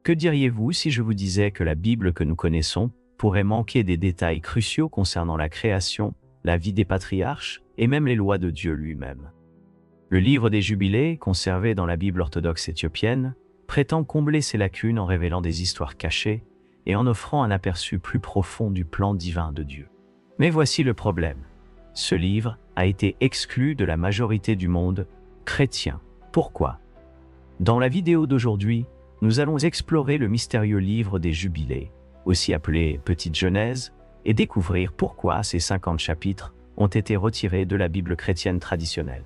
Que diriez-vous si je vous disais que la Bible que nous connaissons pourrait manquer des détails cruciaux concernant la création, la vie des patriarches et même les lois de Dieu lui-même? Le livre des Jubilés, conservé dans la Bible orthodoxe éthiopienne, prétend combler ces lacunes en révélant des histoires cachées et en offrant un aperçu plus profond du plan divin de Dieu. Mais voici le problème. Ce livre a été exclu de la majorité du monde chrétien. Pourquoi? Dans la vidéo d'aujourd'hui, nous allons explorer le mystérieux livre des Jubilés, aussi appelé Petite Genèse, et découvrir pourquoi ces 50 chapitres ont été retirés de la Bible chrétienne traditionnelle.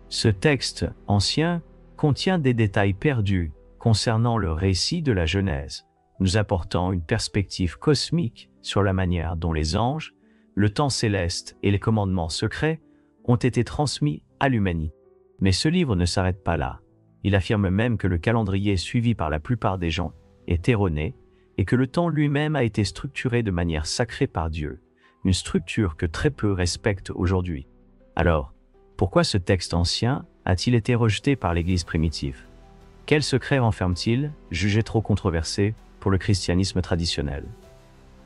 Ce texte ancien contient des détails perdus concernant le récit de la Genèse, nous apportant une perspective cosmique sur la manière dont les anges, le temps céleste et les commandements secrets ont été transmis à l'humanité. Mais ce livre ne s'arrête pas là. Il affirme même que le calendrier suivi par la plupart des gens est erroné et que le temps lui-même a été structuré de manière sacrée par Dieu, une structure que très peu respectent aujourd'hui. Alors, pourquoi ce texte ancien a-t-il été rejeté par l'Église primitive? Quel secret renferme-t-il, jugé trop controversé pour le christianisme traditionnel?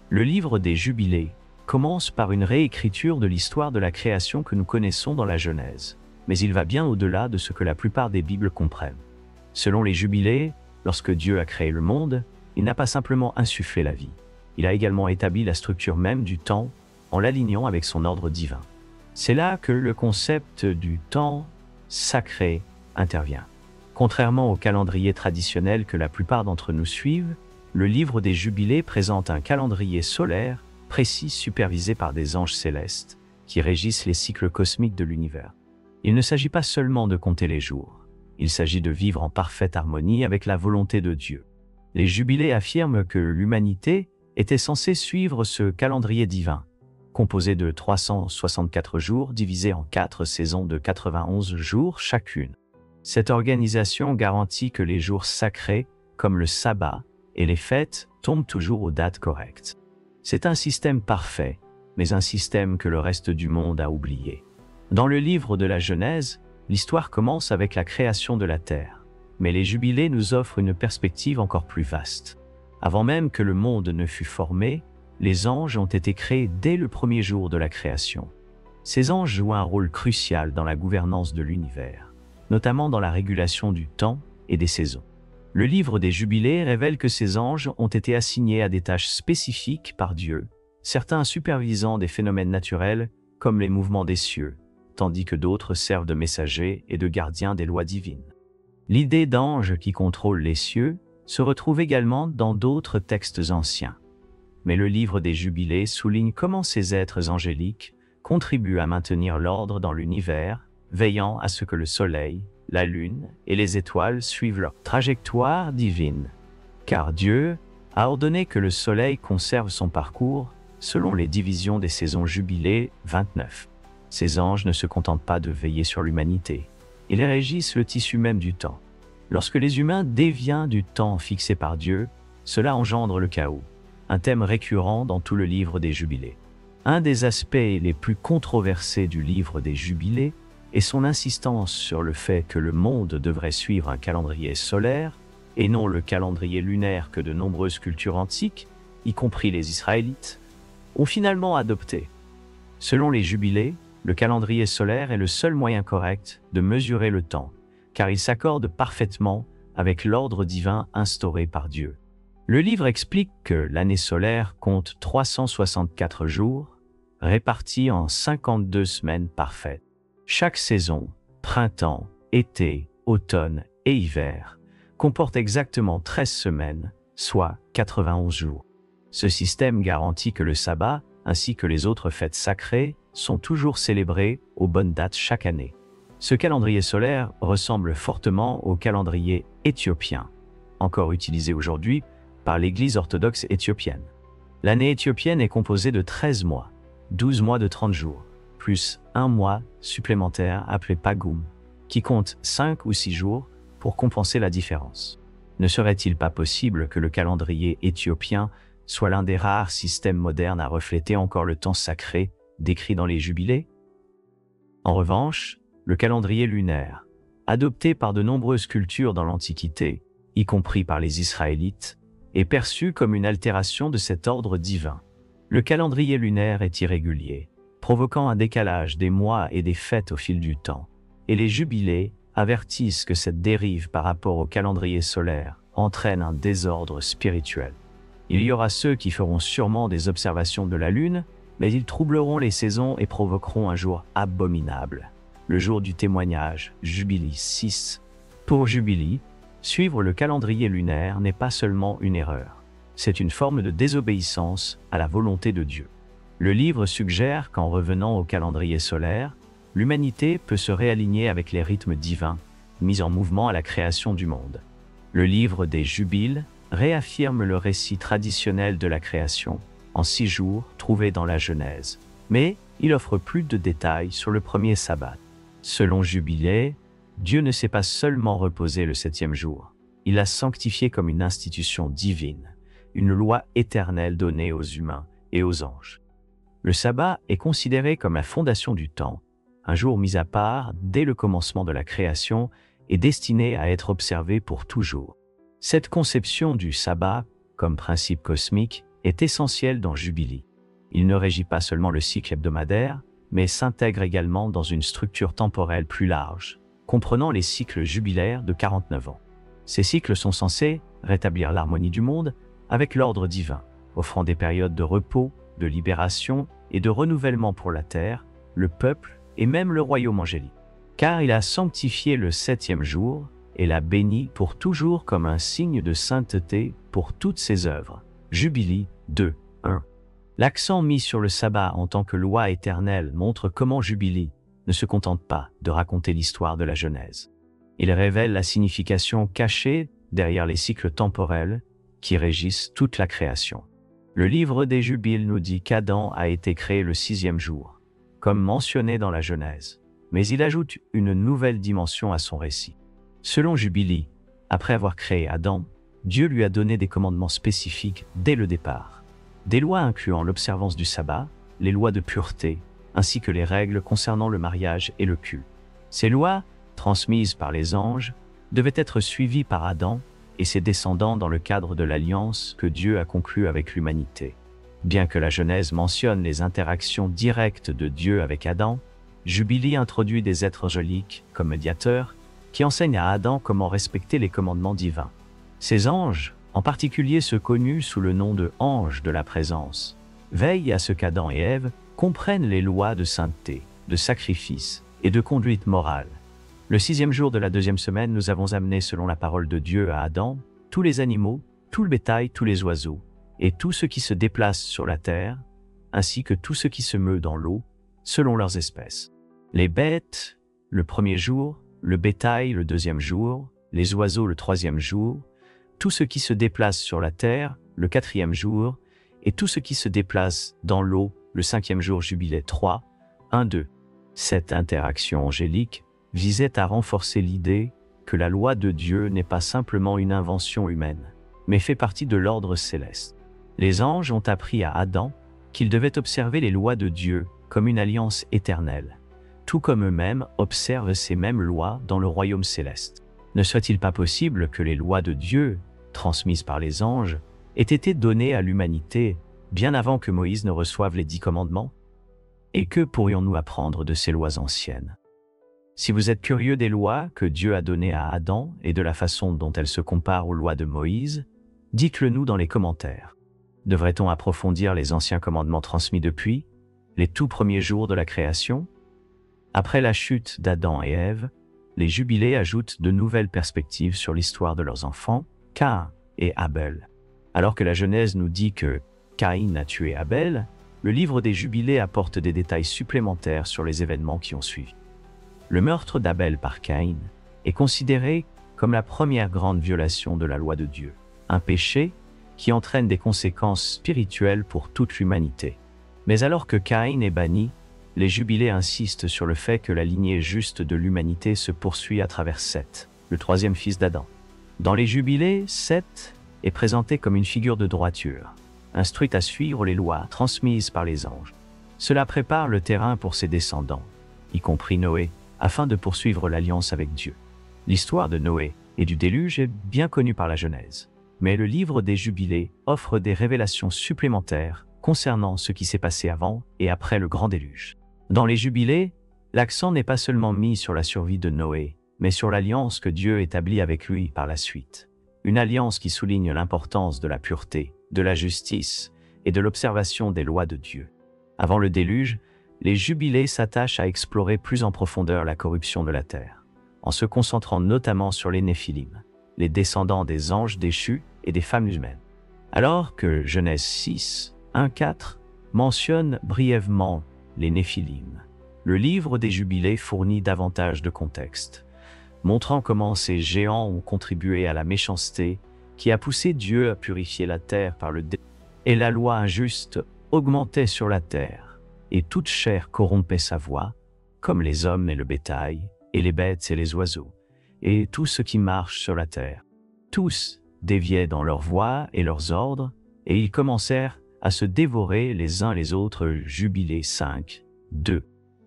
Le livre des Jubilés commence par une réécriture de l'histoire de la création que nous connaissons dans la Genèse, mais il va bien au-delà de ce que la plupart des Bibles comprennent. Selon les Jubilés, lorsque Dieu a créé le monde, il n'a pas simplement insufflé la vie, il a également établi la structure même du temps en l'alignant avec son ordre divin. C'est là que le concept du temps sacré intervient. Contrairement au calendrier traditionnel que la plupart d'entre nous suivent, le livre des Jubilés présente un calendrier solaire précis supervisé par des anges célestes qui régissent les cycles cosmiques de l'univers. Il ne s'agit pas seulement de compter les jours, il s'agit de vivre en parfaite harmonie avec la volonté de Dieu. Les Jubilés affirment que l'humanité était censée suivre ce calendrier divin, composé de 364 jours divisés en 4 saisons de 91 jours chacune. Cette organisation garantit que les jours sacrés, comme le sabbat et les fêtes, tombent toujours aux dates correctes. C'est un système parfait, mais un système que le reste du monde a oublié. Dans le livre de la Genèse, l'histoire commence avec la création de la terre, mais les Jubilés nous offrent une perspective encore plus vaste. Avant même que le monde ne fût formé, les anges ont été créés dès le premier jour de la création. Ces anges jouent un rôle crucial dans la gouvernance de l'univers, notamment dans la régulation du temps et des saisons. Le livre des Jubilés révèle que ces anges ont été assignés à des tâches spécifiques par Dieu, certains supervisant des phénomènes naturels comme les mouvements des cieux, tandis que d'autres servent de messagers et de gardiens des lois divines. L'idée d'ange qui contrôle les cieux se retrouve également dans d'autres textes anciens. Mais le livre des Jubilés souligne comment ces êtres angéliques contribuent à maintenir l'ordre dans l'univers, veillant à ce que le soleil, la lune et les étoiles suivent leur trajectoire divine. Car Dieu a ordonné que le soleil conserve son parcours selon les divisions des saisons Jubilées 29. Ces anges ne se contentent pas de veiller sur l'humanité. Ils régissent le tissu même du temps. Lorsque les humains dévient du temps fixé par Dieu, cela engendre le chaos, un thème récurrent dans tout le livre des Jubilés. Un des aspects les plus controversés du livre des Jubilés est son insistance sur le fait que le monde devrait suivre un calendrier solaire et non le calendrier lunaire que de nombreuses cultures antiques, y compris les Israélites, ont finalement adopté. Selon les Jubilés, le calendrier solaire est le seul moyen correct de mesurer le temps, car il s'accorde parfaitement avec l'ordre divin instauré par Dieu. Le livre explique que l'année solaire compte 364 jours, répartis en 52 semaines parfaites. Chaque saison, printemps, été, automne et hiver, comporte exactement 13 semaines, soit 91 jours. Ce système garantit que le sabbat, ainsi que les autres fêtes sacrées, sont toujours célébrées aux bonnes dates chaque année. Ce calendrier solaire ressemble fortement au calendrier éthiopien, encore utilisé aujourd'hui par l'Église orthodoxe éthiopienne. L'année éthiopienne est composée de 13 mois, 12 mois de 30 jours, plus un mois supplémentaire appelé Pagum, qui compte 5 ou 6 jours pour compenser la différence. Ne serait-il pas possible que le calendrier éthiopien soit l'un des rares systèmes modernes à refléter encore le temps sacré décrit dans les Jubilés? En revanche, le calendrier lunaire, adopté par de nombreuses cultures dans l'Antiquité, y compris par les Israélites, est perçue comme une altération de cet ordre divin. Le calendrier lunaire est irrégulier, provoquant un décalage des mois et des fêtes au fil du temps, et les jubilés avertissent que cette dérive par rapport au calendrier solaire entraîne un désordre spirituel. Il y aura ceux qui feront sûrement des observations de la lune, mais ils troubleront les saisons et provoqueront un jour abominable, le jour du témoignage, Jubilé 6. Pour Jubilé, suivre le calendrier lunaire n'est pas seulement une erreur, c'est une forme de désobéissance à la volonté de Dieu. Le livre suggère qu'en revenant au calendrier solaire, l'humanité peut se réaligner avec les rythmes divins, mis en mouvement à la création du monde. Le livre des Jubiles réaffirme le récit traditionnel de la création, en 6 jours, trouvé dans la Genèse, mais il offre plus de détails sur le premier sabbat. Selon Jubilé, Dieu ne s'est pas seulement reposé le 7e jour, il l'a sanctifié comme une institution divine, une loi éternelle donnée aux humains et aux anges. Le sabbat est considéré comme la fondation du temps, un jour mis à part dès le commencement de la création et destiné à être observé pour toujours. Cette conception du sabbat, comme principe cosmique, est essentielle dans Jubilé. Il ne régit pas seulement le cycle hebdomadaire, mais s'intègre également dans une structure temporelle plus large, comprenant les cycles jubilaires de 49 ans. Ces cycles sont censés rétablir l'harmonie du monde avec l'ordre divin, offrant des périodes de repos, de libération et de renouvellement pour la terre, le peuple et même le royaume angélique. Car il a sanctifié le 7e jour et l'a béni pour toujours comme un signe de sainteté pour toutes ses œuvres. Jubilé 2, 1. L'accent mis sur le sabbat en tant que loi éternelle montre comment Jubilé ne se contente pas de raconter l'histoire de la Genèse. Il révèle la signification cachée derrière les cycles temporels qui régissent toute la création. Le livre des Jubiles nous dit qu'Adam a été créé le 6e jour, comme mentionné dans la Genèse, mais il ajoute une nouvelle dimension à son récit. Selon Jubilé, après avoir créé Adam, Dieu lui a donné des commandements spécifiques dès le départ. Des lois incluant l'observance du sabbat, les lois de pureté, ainsi que les règles concernant le mariage et le culte. Ces lois, transmises par les anges, devaient être suivies par Adam et ses descendants dans le cadre de l'alliance que Dieu a conclue avec l'humanité. Bien que la Genèse mentionne les interactions directes de Dieu avec Adam, Jubilé introduit des êtres angéliques comme médiateurs qui enseignent à Adam comment respecter les commandements divins. Ces anges, en particulier ceux connus sous le nom de anges de la présence, veillent à ce qu'Adam et Ève comprennent les lois de sainteté, de sacrifice et de conduite morale. Le 6e jour de la 2e semaine, nous avons amené, selon la parole de Dieu, à Adam tous les animaux, tout le bétail, tous les oiseaux, et tout ce qui se déplace sur la terre, ainsi que tout ce qui se meut dans l'eau, selon leurs espèces. Les bêtes, le 1er jour, le bétail, le 2e jour, les oiseaux, le 3e jour, tout ce qui se déplace sur la terre, le 4e jour, et tout ce qui se déplace dans l'eau, le 5e jour. Jubilé 3, 1, 2. Cette interaction angélique visait à renforcer l'idée que la loi de Dieu n'est pas simplement une invention humaine, mais fait partie de l'ordre céleste. Les anges ont appris à Adam qu'il devait observer les lois de Dieu comme une alliance éternelle, tout comme eux-mêmes observent ces mêmes lois dans le royaume céleste. Ne serait-il pas possible que les lois de Dieu, transmises par les anges, aient été données à l'humanité bien avant que Moïse ne reçoive les 10 commandements? Et que pourrions-nous apprendre de ces lois anciennes? Si vous êtes curieux des lois que Dieu a données à Adam et de la façon dont elles se comparent aux lois de Moïse, dites-le nous dans les commentaires. Devrait-on approfondir les anciens commandements transmis depuis les tout premiers jours de la création? Après la chute d'Adam et Ève, les Jubilés ajoutent de nouvelles perspectives sur l'histoire de leurs enfants, Caïn et Abel. Alors que la Genèse nous dit que Caïn a tué Abel, le livre des Jubilés apporte des détails supplémentaires sur les événements qui ont suivi. Le meurtre d'Abel par Caïn est considéré comme la première grande violation de la loi de Dieu, un péché qui entraîne des conséquences spirituelles pour toute l'humanité. Mais alors que Caïn est banni, les Jubilés insistent sur le fait que la lignée juste de l'humanité se poursuit à travers Seth, le 3e fils d'Adam. Dans les Jubilés, Seth est présenté comme une figure de droiture, instruite à suivre les lois transmises par les anges. Cela prépare le terrain pour ses descendants, y compris Noé, afin de poursuivre l'alliance avec Dieu. L'histoire de Noé et du déluge est bien connue par la Genèse. Mais le livre des Jubilés offre des révélations supplémentaires concernant ce qui s'est passé avant et après le grand déluge. Dans les Jubilés, l'accent n'est pas seulement mis sur la survie de Noé, mais sur l'alliance que Dieu établit avec lui par la suite. Une alliance qui souligne l'importance de la pureté, de la justice et de l'observation des lois de Dieu. Avant le déluge, les Jubilés s'attachent à explorer plus en profondeur la corruption de la terre, en se concentrant notamment sur les Néphilim, les descendants des anges déchus et des femmes humaines. Alors que Genèse 6, 1-4 mentionne brièvement les Néphilim, le livre des Jubilés fournit davantage de contexte, montrant comment ces géants ont contribué à la méchanceté qui a poussé Dieu à purifier la terre par le déluge. Et la loi injuste augmentait sur la terre, et toute chair corrompait sa voie, comme les hommes et le bétail, et les bêtes et les oiseaux, et tout ce qui marche sur la terre. Tous déviaient dans leurs voies et leurs ordres, et ils commencèrent à se dévorer les uns les autres. Jubilés 5, 2.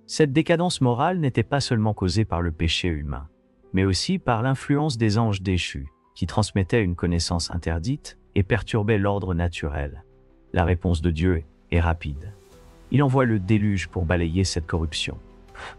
Cette décadence morale n'était pas seulement causée par le péché humain, mais aussi par l'influence des anges déchus, qui transmettaient une connaissance interdite et perturbaient l'ordre naturel. La réponse de Dieu est rapide. Il envoie le déluge pour balayer cette corruption.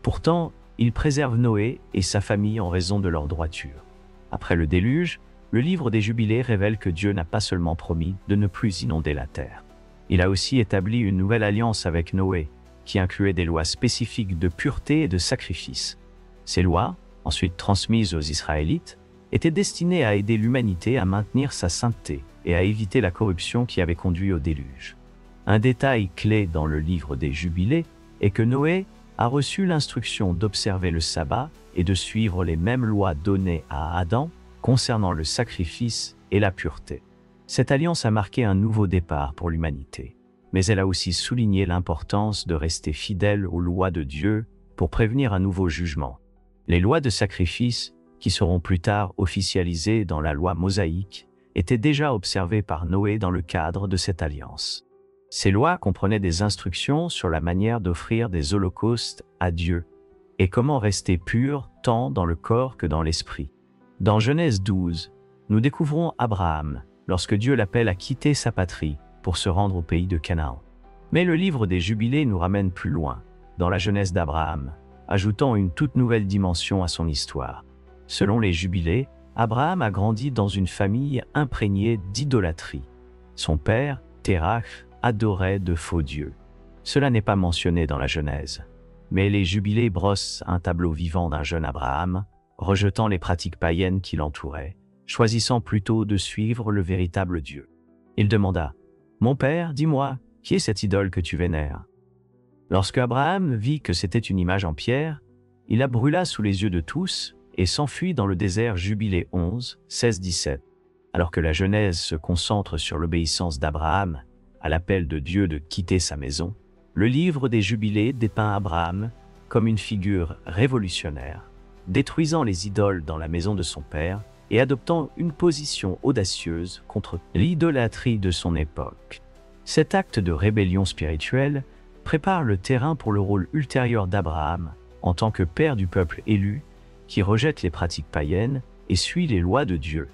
Pourtant, il préserve Noé et sa famille en raison de leur droiture. Après le déluge, le livre des Jubilés révèle que Dieu n'a pas seulement promis de ne plus inonder la terre. Il a aussi établi une nouvelle alliance avec Noé, qui incluait des lois spécifiques de pureté et de sacrifice. Ces lois, ensuite transmises aux Israélites, étaient destinées à aider l'humanité à maintenir sa sainteté et à éviter la corruption qui avait conduit au déluge. Un détail clé dans le livre des Jubilés est que Noé a reçu l'instruction d'observer le sabbat et de suivre les mêmes lois données à Adam concernant le sacrifice et la pureté. Cette alliance a marqué un nouveau départ pour l'humanité, mais elle a aussi souligné l'importance de rester fidèle aux lois de Dieu pour prévenir un nouveau jugement. Les lois de sacrifice, qui seront plus tard officialisées dans la loi mosaïque, étaient déjà observées par Noé dans le cadre de cette alliance. Ces lois comprenaient des instructions sur la manière d'offrir des holocaustes à Dieu et comment rester pur tant dans le corps que dans l'esprit. Dans Genèse 12, nous découvrons Abraham lorsque Dieu l'appelle à quitter sa patrie pour se rendre au pays de Canaan. Mais le livre des Jubilés nous ramène plus loin, dans la jeunesse d'Abraham, ajoutant une toute nouvelle dimension à son histoire. Selon les Jubilés, Abraham a grandi dans une famille imprégnée d'idolâtrie. Son père, Térach, adorait de faux dieux. Cela n'est pas mentionné dans la Genèse, mais les Jubilés brossent un tableau vivant d'un jeune Abraham, rejetant les pratiques païennes qui l'entouraient, choisissant plutôt de suivre le véritable Dieu. Il demanda « Mon père, dis-moi, qui est cette idole que tu vénères ?» Lorsque Abraham vit que c'était une image en pierre, il la brûla sous les yeux de tous et s'enfuit dans le désert. Jubilés 11, 16-17. Alors que la Genèse se concentre sur l'obéissance d'Abraham à l'appel de Dieu de quitter sa maison, le livre des Jubilés dépeint Abraham comme une figure révolutionnaire, détruisant les idoles dans la maison de son père et adoptant une position audacieuse contre l'idolâtrie de son époque. Cet acte de rébellion spirituelle prépare le terrain pour le rôle ultérieur d'Abraham en tant que père du peuple élu qui rejette les pratiques païennes et suit les lois de Dieu.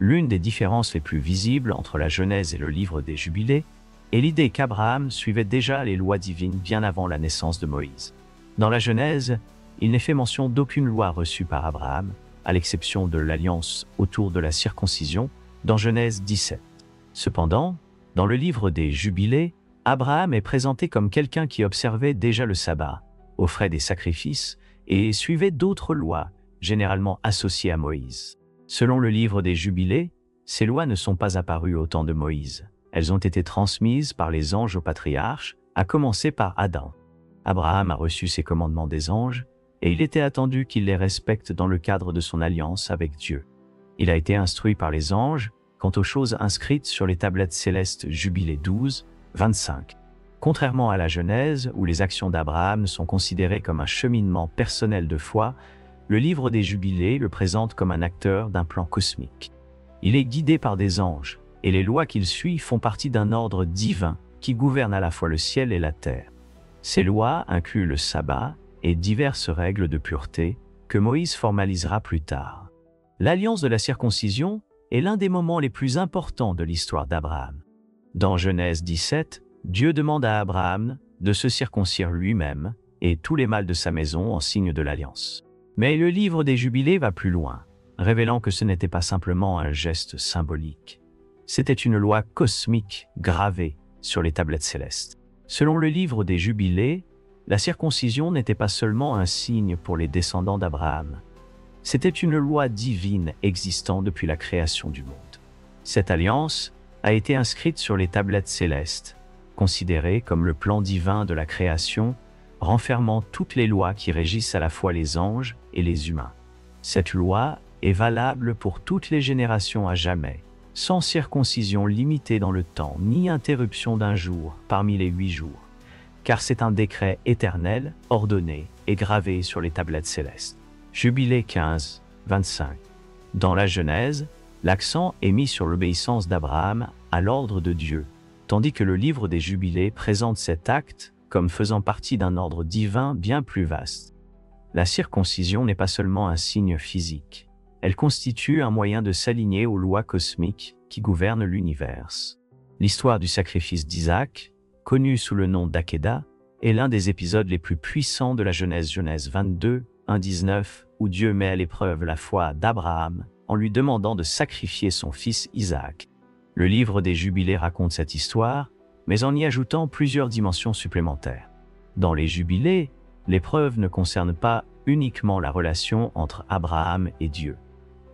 L'une des différences les plus visibles entre la Genèse et le livre des Jubilés est l'idée qu'Abraham suivait déjà les lois divines bien avant la naissance de Moïse. Dans la Genèse, il n'est fait mention d'aucune loi reçue par Abraham, à l'exception de l'alliance autour de la circoncision, dans Genèse 17. Cependant, dans le livre des Jubilés, Abraham est présenté comme quelqu'un qui observait déjà le sabbat, offrait des sacrifices et suivait d'autres lois, généralement associées à Moïse. Selon le livre des Jubilés, ces lois ne sont pas apparues au temps de Moïse. Elles ont été transmises par les anges aux patriarches, à commencer par Adam. Abraham a reçu ces commandements des anges, et il était attendu qu'il les respecte dans le cadre de son alliance avec Dieu. Il a été instruit par les anges quant aux choses inscrites sur les tablettes célestes. Jubilés 12, 25. Contrairement à la Genèse, où les actions d'Abraham sont considérées comme un cheminement personnel de foi, le livre des Jubilés le présente comme un acteur d'un plan cosmique. Il est guidé par des anges, et les lois qu'il suit font partie d'un ordre divin qui gouverne à la fois le ciel et la terre. Ces lois incluent le sabbat et diverses règles de pureté que Moïse formalisera plus tard. L'alliance de la circoncision est l'un des moments les plus importants de l'histoire d'Abraham. Dans Genèse 17, Dieu demande à Abraham de se circoncire lui-même et tous les mâles de sa maison en signe de l'alliance. Mais le livre des Jubilés va plus loin, révélant que ce n'était pas simplement un geste symbolique. C'était une loi cosmique gravée sur les tablettes célestes. Selon le livre des Jubilés, la circoncision n'était pas seulement un signe pour les descendants d'Abraham. C'était une loi divine existant depuis la création du monde. Cette alliance a été inscrite sur les tablettes célestes, considérée comme le plan divin de la création, renfermant toutes les lois qui régissent à la fois les anges et les humains. Cette loi est valable pour toutes les générations à jamais, sans circoncision limitée dans le temps ni interruption d'un jour parmi les 8 jours, car c'est un décret éternel, ordonné et gravé sur les tablettes célestes. Jubilé 15, 25. Dans la Genèse, l'accent est mis sur l'obéissance d'Abraham à l'ordre de Dieu, tandis que le livre des Jubilés présente cet acte comme faisant partie d'un ordre divin bien plus vaste. La circoncision n'est pas seulement un signe physique, elle constitue un moyen de s'aligner aux lois cosmiques qui gouvernent l'univers. L'histoire du sacrifice d'Isaac, connu sous le nom d'Akéda, est l'un des épisodes les plus puissants de la Genèse 22, 1-19, où Dieu met à l'épreuve la foi d'Abraham en lui demandant de sacrifier son fils Isaac. Le livre des Jubilés raconte cette histoire, mais en y ajoutant plusieurs dimensions supplémentaires. Dans les Jubilés, l'épreuve ne concerne pas uniquement la relation entre Abraham et Dieu.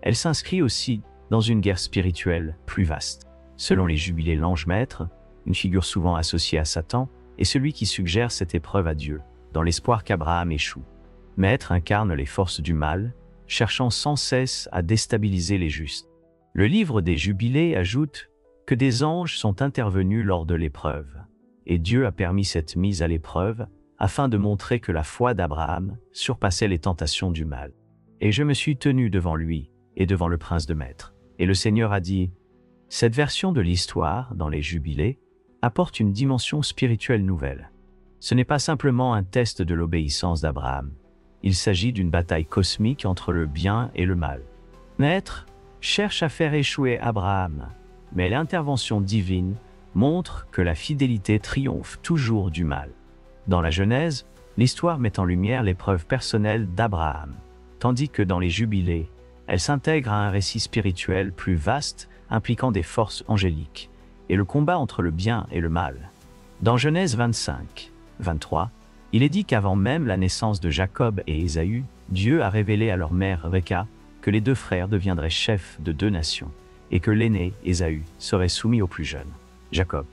Elle s'inscrit aussi dans une guerre spirituelle plus vaste. Selon les Jubilés, l'ange maître, une figure souvent associée à Satan, est celui qui suggère cette épreuve à Dieu, dans l'espoir qu'Abraham échoue. Maître incarne les forces du mal, cherchant sans cesse à déstabiliser les justes. Le livre des Jubilés ajoute que des anges sont intervenus lors de l'épreuve, et Dieu a permis cette mise à l'épreuve afin de montrer que la foi d'Abraham surpassait les tentations du mal. Et je me suis tenu devant lui et devant le prince de maître. Et le Seigneur a dit, « Cette version de l'histoire, dans les Jubilés, apporte une dimension spirituelle nouvelle. Ce n'est pas simplement un test de l'obéissance d'Abraham. Il s'agit d'une bataille cosmique entre le bien et le mal. Maître cherche à faire échouer Abraham, mais l'intervention divine montre que la fidélité triomphe toujours du mal. Dans la Genèse, l'histoire met en lumière l'épreuve personnelle d'Abraham, tandis que dans les Jubilés, elle s'intègre à un récit spirituel plus vaste impliquant des forces angéliques et le combat entre le bien et le mal. Dans Genèse 25, 23, il est dit qu'avant même la naissance de Jacob et Ésaü, Dieu a révélé à leur mère Rebecca que les 2 frères deviendraient chefs de 2 nations et que l'aîné, Ésaü, serait soumis au plus jeune, Jacob.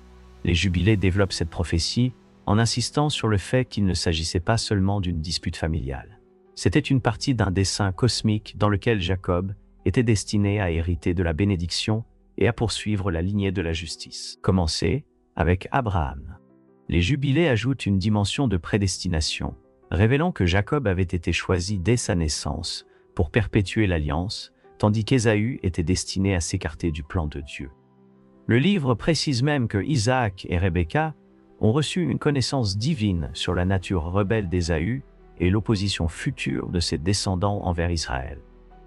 Les Jubilés développent cette prophétie en insistant sur le fait qu'il ne s'agissait pas seulement d'une dispute familiale. C'était une partie d'un dessein cosmique dans lequel Jacob était destiné à hériter de la bénédiction et à poursuivre la lignée de la justice, commencée avec Abraham. Les Jubilés ajoutent une dimension de prédestination, révélant que Jacob avait été choisi dès sa naissance pour perpétuer l'alliance, tandis qu'Ésaü était destiné à s'écarter du plan de Dieu. Le livre précise même que Isaac et Rebecca ont reçu une connaissance divine sur la nature rebelle d'Ésaü et l'opposition future de ses descendants envers Israël.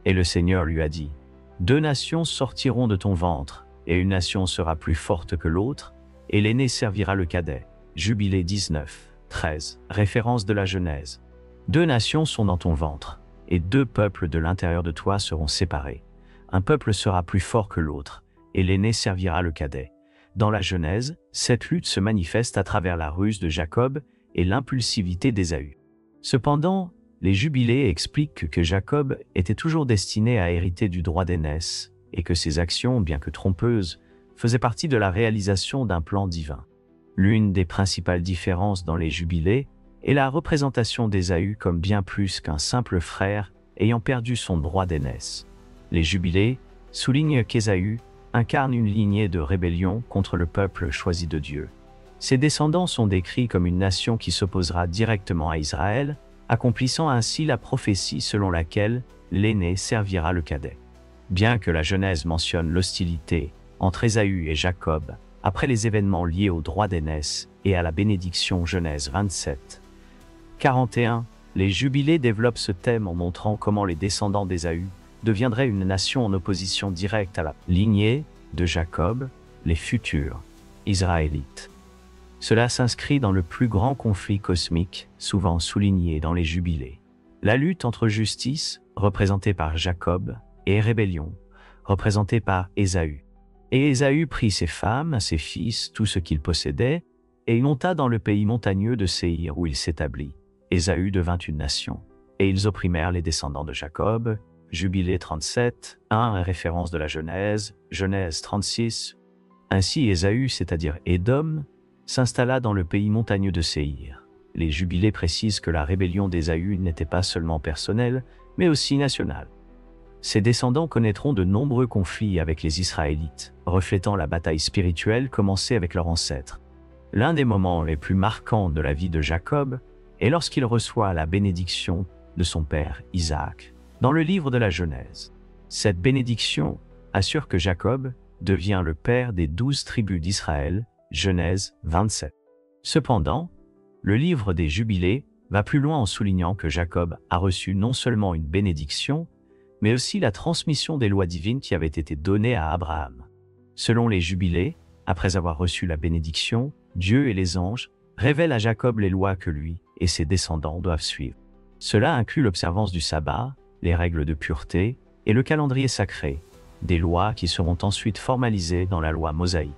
Et le Seigneur lui a dit, « 2 nations sortiront de ton ventre, et une nation sera plus forte que l'autre, et l'aîné servira le cadet. » Jubilé 19, 13, référence de la Genèse. 2 nations sont dans ton ventre, et 2 peuples de l'intérieur de toi seront séparés. Un peuple sera plus fort que l'autre, et l'aîné servira le cadet. Dans la Genèse, cette lutte se manifeste à travers la ruse de Jacob et l'impulsivité d'Ésaü. Cependant, les Jubilés expliquent que Jacob était toujours destiné à hériter du droit d'aînesse et que ses actions, bien que trompeuses, faisaient partie de la réalisation d'un plan divin. L'une des principales différences dans les Jubilés est la représentation d'Ésaü comme bien plus qu'un simple frère ayant perdu son droit d'aînesse. Les Jubilés soulignent qu'Ésaü incarne une lignée de rébellion contre le peuple choisi de Dieu. Ses descendants sont décrits comme une nation qui s'opposera directement à Israël, accomplissant ainsi la prophétie selon laquelle l'aîné servira le cadet. Bien que la Genèse mentionne l'hostilité entre Ésaü et Jacob, après les événements liés au droit d'aînesse et à la bénédiction Genèse 27, 41, les Jubilés développent ce thème en montrant comment les descendants d'Ésaü deviendrait une nation en opposition directe à la lignée de Jacob, les futurs Israélites. Cela s'inscrit dans le plus grand conflit cosmique, souvent souligné dans les jubilés. La lutte entre justice, représentée par Jacob, et rébellion, représentée par Ésaü. Et Ésaü prit ses femmes, ses fils, tout ce qu'il possédait, et il monta dans le pays montagneux de Séhir où il s'établit. Ésaü devint une nation, et ils opprimèrent les descendants de Jacob. Jubilé 37, 1, référence de la Genèse, Genèse 36. Ainsi Ésaü, c'est-à-dire Édom, s'installa dans le pays montagneux de Séhir. Les jubilés précisent que la rébellion d'Ésaü n'était pas seulement personnelle, mais aussi nationale. Ses descendants connaîtront de nombreux conflits avec les Israélites, reflétant la bataille spirituelle commencée avec leur ancêtre. L'un des moments les plus marquants de la vie de Jacob est lorsqu'il reçoit la bénédiction de son père Isaac dans le livre de la Genèse. Cette bénédiction assure que Jacob devient le père des 12 tribus d'Israël, Genèse 27. Cependant, le livre des Jubilés va plus loin en soulignant que Jacob a reçu non seulement une bénédiction, mais aussi la transmission des lois divines qui avaient été données à Abraham. Selon les Jubilés, après avoir reçu la bénédiction, Dieu et les anges révèlent à Jacob les lois que lui et ses descendants doivent suivre. Cela inclut l'observance du sabbat, les règles de pureté et le calendrier sacré, des lois qui seront ensuite formalisées dans la loi mosaïque.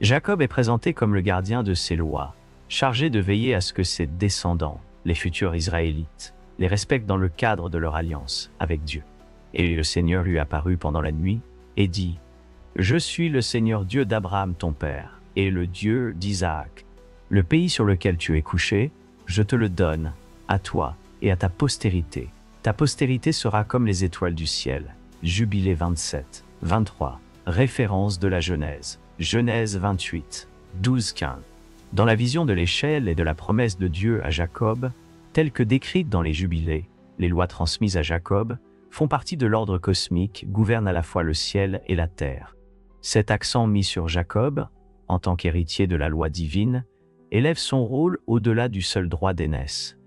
Jacob est présenté comme le gardien de ces lois, chargé de veiller à ce que ses descendants, les futurs Israélites, les respectent dans le cadre de leur alliance avec Dieu. Et le Seigneur lui apparut pendant la nuit et dit : « Je suis le Seigneur Dieu d'Abraham ton père, et le Dieu d'Isaac. Le pays sur lequel tu es couché, je te le donne, à toi et à ta postérité. Ta postérité sera comme les étoiles du ciel. » Jubilé 27, 23. Référence de la Genèse. Genèse 28, 12-15. Dans la vision de l'échelle et de la promesse de Dieu à Jacob, telle que décrite dans les Jubilés, les lois transmises à Jacob font partie de l'ordre cosmique, gouvernent à la fois le ciel et la terre. Cet accent mis sur Jacob, en tant qu'héritier de la loi divine, élève son rôle au-delà du seul droit d'aînesse.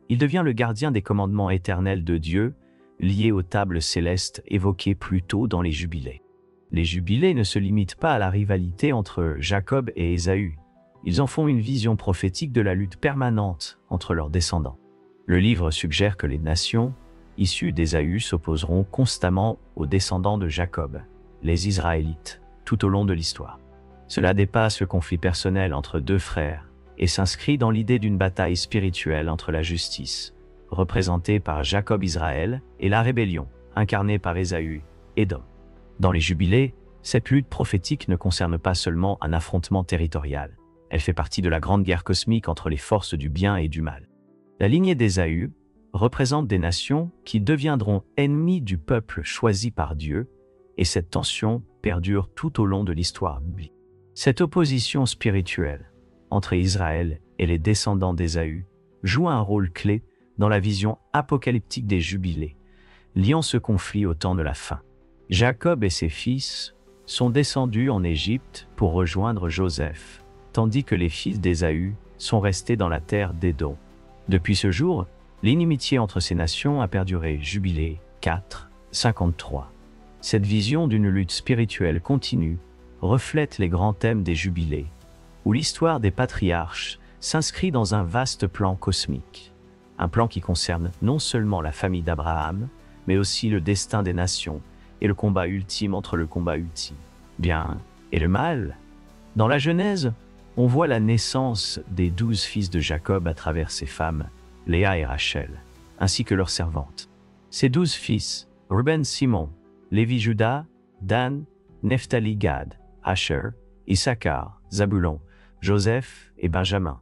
Il devient le gardien des commandements éternels de Dieu, liés aux tables célestes évoquées plus tôt dans les Jubilés. Les Jubilés ne se limitent pas à la rivalité entre Jacob et Ésaü. Ils en font une vision prophétique de la lutte permanente entre leurs descendants. Le livre suggère que les nations, issus d'Ésaü, s'opposeront constamment aux descendants de Jacob, les Israélites, tout au long de l'histoire. Cela dépasse le conflit personnel entre deux frères et s'inscrit dans l'idée d'une bataille spirituelle entre la justice, représentée par Jacob-Israël, et la rébellion, incarnée par Ésaü, Édom. Dans les Jubilés, cette lutte prophétique ne concerne pas seulement un affrontement territorial. Elle fait partie de la grande guerre cosmique entre les forces du bien et du mal. La lignée d'Ésaü représente des nations qui deviendront ennemies du peuple choisi par Dieu, et cette tension perdure tout au long de l'histoire biblique. Cette opposition spirituelle entre Israël et les descendants d'Ésaü joue un rôle clé dans la vision apocalyptique des Jubilés, liant ce conflit au temps de la fin. Jacob et ses fils sont descendus en Égypte pour rejoindre Joseph, tandis que les fils d'Ésaü sont restés dans la terre d'Édom. Depuis ce jour, l'inimitié entre ces nations a perduré. Jubilé 4, 53. Cette vision d'une lutte spirituelle continue reflète les grands thèmes des Jubilés, où l'histoire des patriarches s'inscrit dans un vaste plan cosmique. Un plan qui concerne non seulement la famille d'Abraham, mais aussi le destin des nations et le combat ultime entre le combat ultime, bien et le mal. Dans la Genèse, on voit la naissance des 12 fils de Jacob à travers ses femmes, Léa et Rachel, ainsi que leurs servantes. Ces 12 fils, Ruben, Simon, Lévi, Juda, Dan, Nephtali, Gad, Asher, Issachar, Zabulon, Joseph et Benjamin,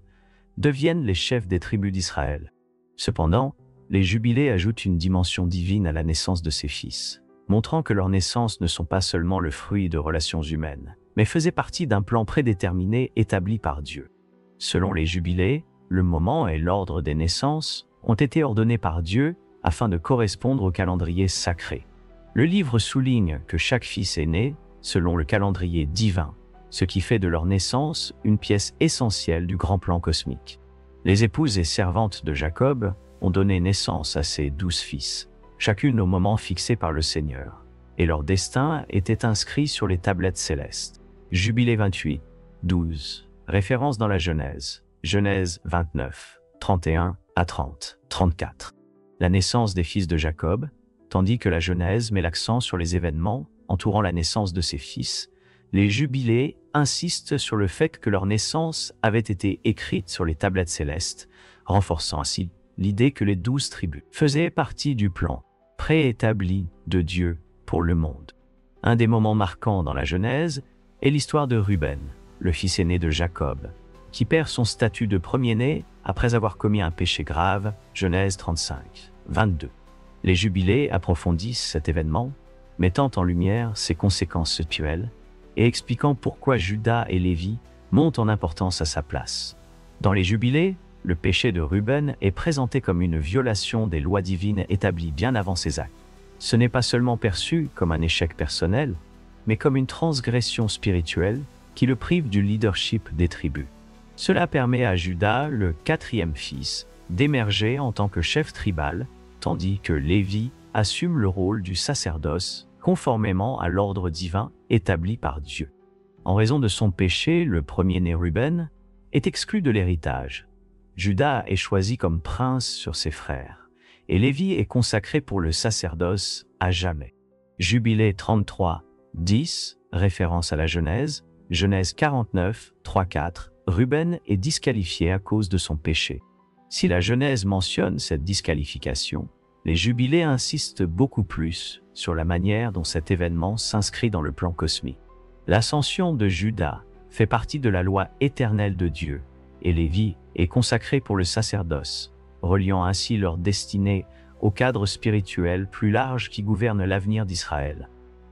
deviennent les chefs des tribus d'Israël. Cependant, les Jubilés ajoutent une dimension divine à la naissance de ces fils, montrant que leurs naissances ne sont pas seulement le fruit de relations humaines, mais faisaient partie d'un plan prédéterminé établi par Dieu. Selon les Jubilés, le moment et l'ordre des naissances ont été ordonnés par Dieu afin de correspondre au calendrier sacré. Le livre souligne que chaque fils est né selon le calendrier divin, ce qui fait de leur naissance une pièce essentielle du grand plan cosmique. Les épouses et servantes de Jacob ont donné naissance à ses 12 fils, chacune au moment fixé par le Seigneur, et leur destin était inscrit sur les tablettes célestes. Jubilé 28, 12. Référence dans la Genèse. Genèse 29, 31 à 30, 34. La naissance des fils de Jacob, tandis que la Genèse met l'accent sur les événements entourant la naissance de ses fils, les jubilés insistent sur le fait que leur naissance avait été écrite sur les tablettes célestes, renforçant ainsi l'idée que les 12 tribus faisaient partie du plan préétabli de Dieu pour le monde. Un des moments marquants dans la Genèse est l'histoire de Ruben, le fils aîné de Jacob, qui perd son statut de premier-né après avoir commis un péché grave, Genèse 35, 22. Les jubilés approfondissent cet événement, mettant en lumière ses conséquences spirituelles et expliquant pourquoi Juda et Lévi montent en importance à sa place. Dans les jubilés, le péché de Ruben est présenté comme une violation des lois divines établies bien avant ses actes. Ce n'est pas seulement perçu comme un échec personnel, mais comme une transgression spirituelle qui le prive du leadership des tribus. Cela permet à Juda, le quatrième fils, d'émerger en tant que chef tribal, tandis que Lévi assume le rôle du sacerdoce, conformément à l'ordre divin établi par Dieu. En raison de son péché, le premier-né Ruben est exclu de l'héritage. Juda est choisi comme prince sur ses frères, et Lévi est consacré pour le sacerdoce à jamais. Jubilé 33, 10, référence à la Genèse, Genèse 49, 3-4, Ruben est disqualifié à cause de son péché. Si la Genèse mentionne cette disqualification, les jubilés insistent beaucoup plus sur la manière dont cet événement s'inscrit dans le plan cosmique. L'ascension de Juda fait partie de la loi éternelle de Dieu, et Lévi est consacré pour le sacerdoce, reliant ainsi leur destinée au cadre spirituel plus large qui gouverne l'avenir d'Israël.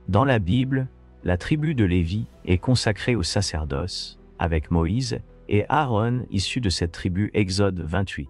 Dans la Bible, la tribu de Lévi est consacrée au sacerdoce, avec Moïse et Aaron issus de cette tribu, Exode 28.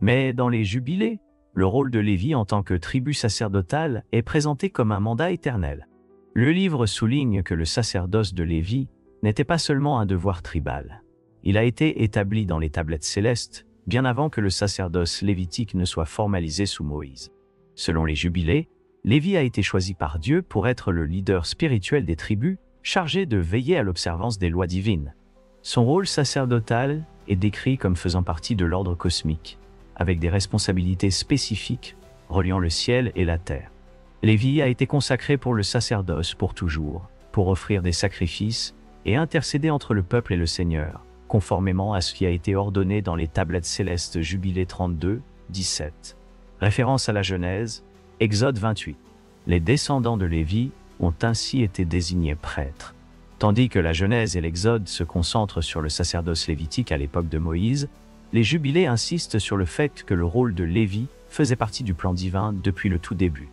Mais dans les jubilés, le rôle de Lévi en tant que tribu sacerdotale est présenté comme un mandat éternel. Le livre souligne que le sacerdoce de Lévi n'était pas seulement un devoir tribal. Il a été établi dans les tablettes célestes bien avant que le sacerdoce lévitique ne soit formalisé sous Moïse. Selon les jubilés, Lévi a été choisi par Dieu pour être le leader spirituel des tribus, chargé de veiller à l'observance des lois divines. Son rôle sacerdotal est décrit comme faisant partie de l'ordre cosmique, avec des responsabilités spécifiques reliant le ciel et la terre. Lévi a été consacré pour le sacerdoce pour toujours, pour offrir des sacrifices et intercéder entre le peuple et le Seigneur, conformément à ce qui a été ordonné dans les tablettes célestes Jubilé 32, 17. Référence à la Genèse, Exode 28. Les descendants de Lévi ont ainsi été désignés prêtres. Tandis que la Genèse et l'Exode se concentrent sur le sacerdoce lévitique à l'époque de Moïse, les jubilés insistent sur le fait que le rôle de Lévi faisait partie du plan divin depuis le tout début.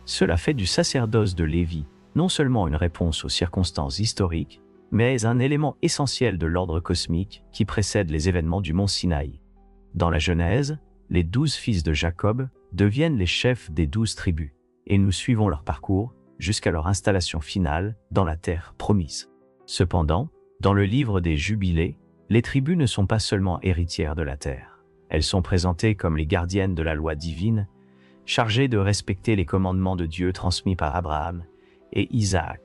Cela fait du sacerdoce de Lévi non seulement une réponse aux circonstances historiques, mais un élément essentiel de l'ordre cosmique qui précède les événements du mont Sinaï. Dans la Genèse, les 12 fils de Jacob deviennent les chefs des 12 tribus, et nous suivons leur parcours jusqu'à leur installation finale dans la terre promise. Cependant, dans le livre des Jubilés, les tribus ne sont pas seulement héritières de la terre. Elles sont présentées comme les gardiennes de la loi divine, chargées de respecter les commandements de Dieu transmis par Abraham et Isaac.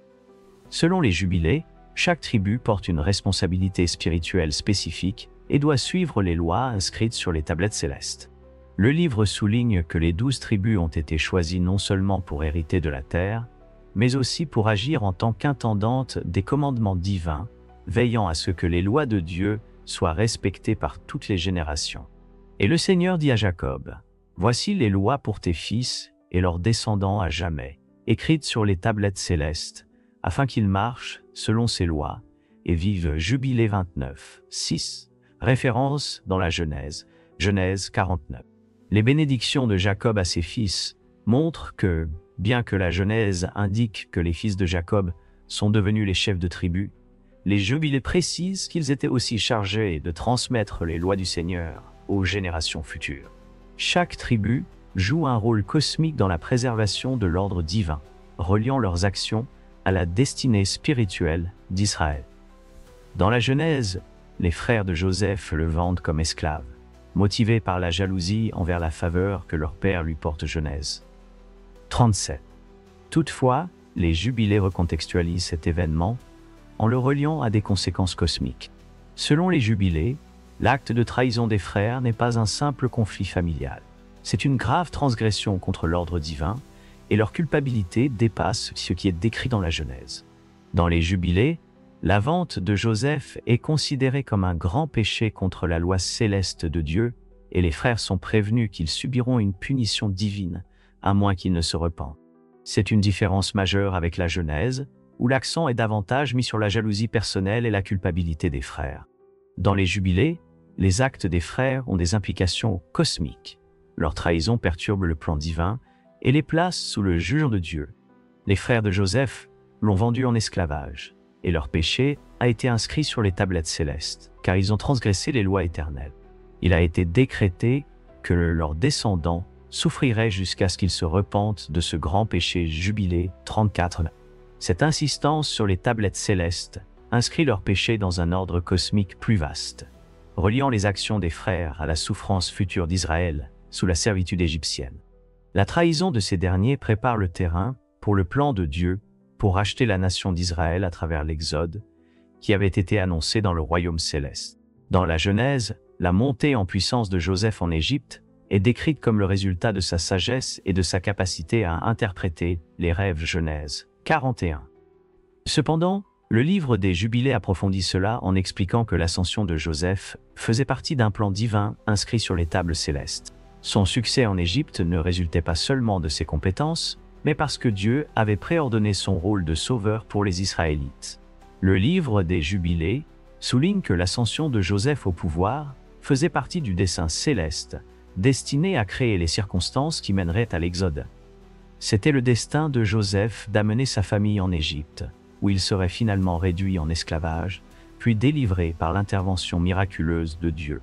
Selon les Jubilés, chaque tribu porte une responsabilité spirituelle spécifique et doit suivre les lois inscrites sur les tablettes célestes. Le livre souligne que les 12 tribus ont été choisies non seulement pour hériter de la terre, mais aussi pour agir en tant qu'intendantes des commandements divins, veillant à ce que les lois de Dieu soient respectées par toutes les générations. Et le Seigneur dit à Jacob, « Voici les lois pour tes fils et leurs descendants à jamais, écrites sur les tablettes célestes, afin qu'ils marchent selon ces lois et vivent. » Jubilé 29, 6. Référence dans la Genèse, Genèse 49. Les bénédictions de Jacob à ses fils montrent que, bien que la Genèse indique que les fils de Jacob sont devenus les chefs de tribu, les Jubilés précisent qu'ils étaient aussi chargés de transmettre les lois du Seigneur aux générations futures. Chaque tribu joue un rôle cosmique dans la préservation de l'ordre divin, reliant leurs actions à la destinée spirituelle d'Israël. Dans la Genèse, les frères de Joseph le vendent comme esclave, motivés par la jalousie envers la faveur que leur père lui porte. Genèse 37. Toutefois, les jubilés recontextualisent cet événement en le reliant à des conséquences cosmiques. Selon les jubilés, l'acte de trahison des frères n'est pas un simple conflit familial. C'est une grave transgression contre l'ordre divin et leur culpabilité dépasse ce qui est décrit dans la Genèse. Dans les jubilés, la vente de Joseph est considérée comme un grand péché contre la loi céleste de Dieu et les frères sont prévenus qu'ils subiront une punition divine, à moins qu'ils ne se repentent. C'est une différence majeure avec la Genèse, où l'accent est davantage mis sur la jalousie personnelle et la culpabilité des frères. Dans les jubilés, les actes des frères ont des implications cosmiques. Leur trahison perturbe le plan divin et les place sous le jugement de Dieu. Les frères de Joseph l'ont vendu en esclavage, et leur péché a été inscrit sur les tablettes célestes, car ils ont transgressé les lois éternelles. Il a été décrété que leurs descendants souffriraient jusqu'à ce qu'ils se repentent de ce grand péché. Jubilé 34. Cette insistance sur les tablettes célestes inscrit leur péché dans un ordre cosmique plus vaste, reliant les actions des frères à la souffrance future d'Israël sous la servitude égyptienne. La trahison de ces derniers prépare le terrain pour le plan de Dieu pour racheter la nation d'Israël à travers l'Exode, qui avait été annoncé dans le royaume céleste. Dans la Genèse, la montée en puissance de Joseph en Égypte est décrite comme le résultat de sa sagesse et de sa capacité à interpréter les rêves. Genèse 41. Cependant, le livre des Jubilés approfondit cela en expliquant que l'ascension de Joseph faisait partie d'un plan divin inscrit sur les tables célestes. Son succès en Égypte ne résultait pas seulement de ses compétences, mais parce que Dieu avait préordonné son rôle de sauveur pour les Israélites. Le livre des Jubilés souligne que l'ascension de Joseph au pouvoir faisait partie du dessein céleste, destiné à créer les circonstances qui mèneraient à l'Exode. C'était le destin de Joseph d'amener sa famille en Égypte, où il serait finalement réduit en esclavage, puis délivré par l'intervention miraculeuse de Dieu.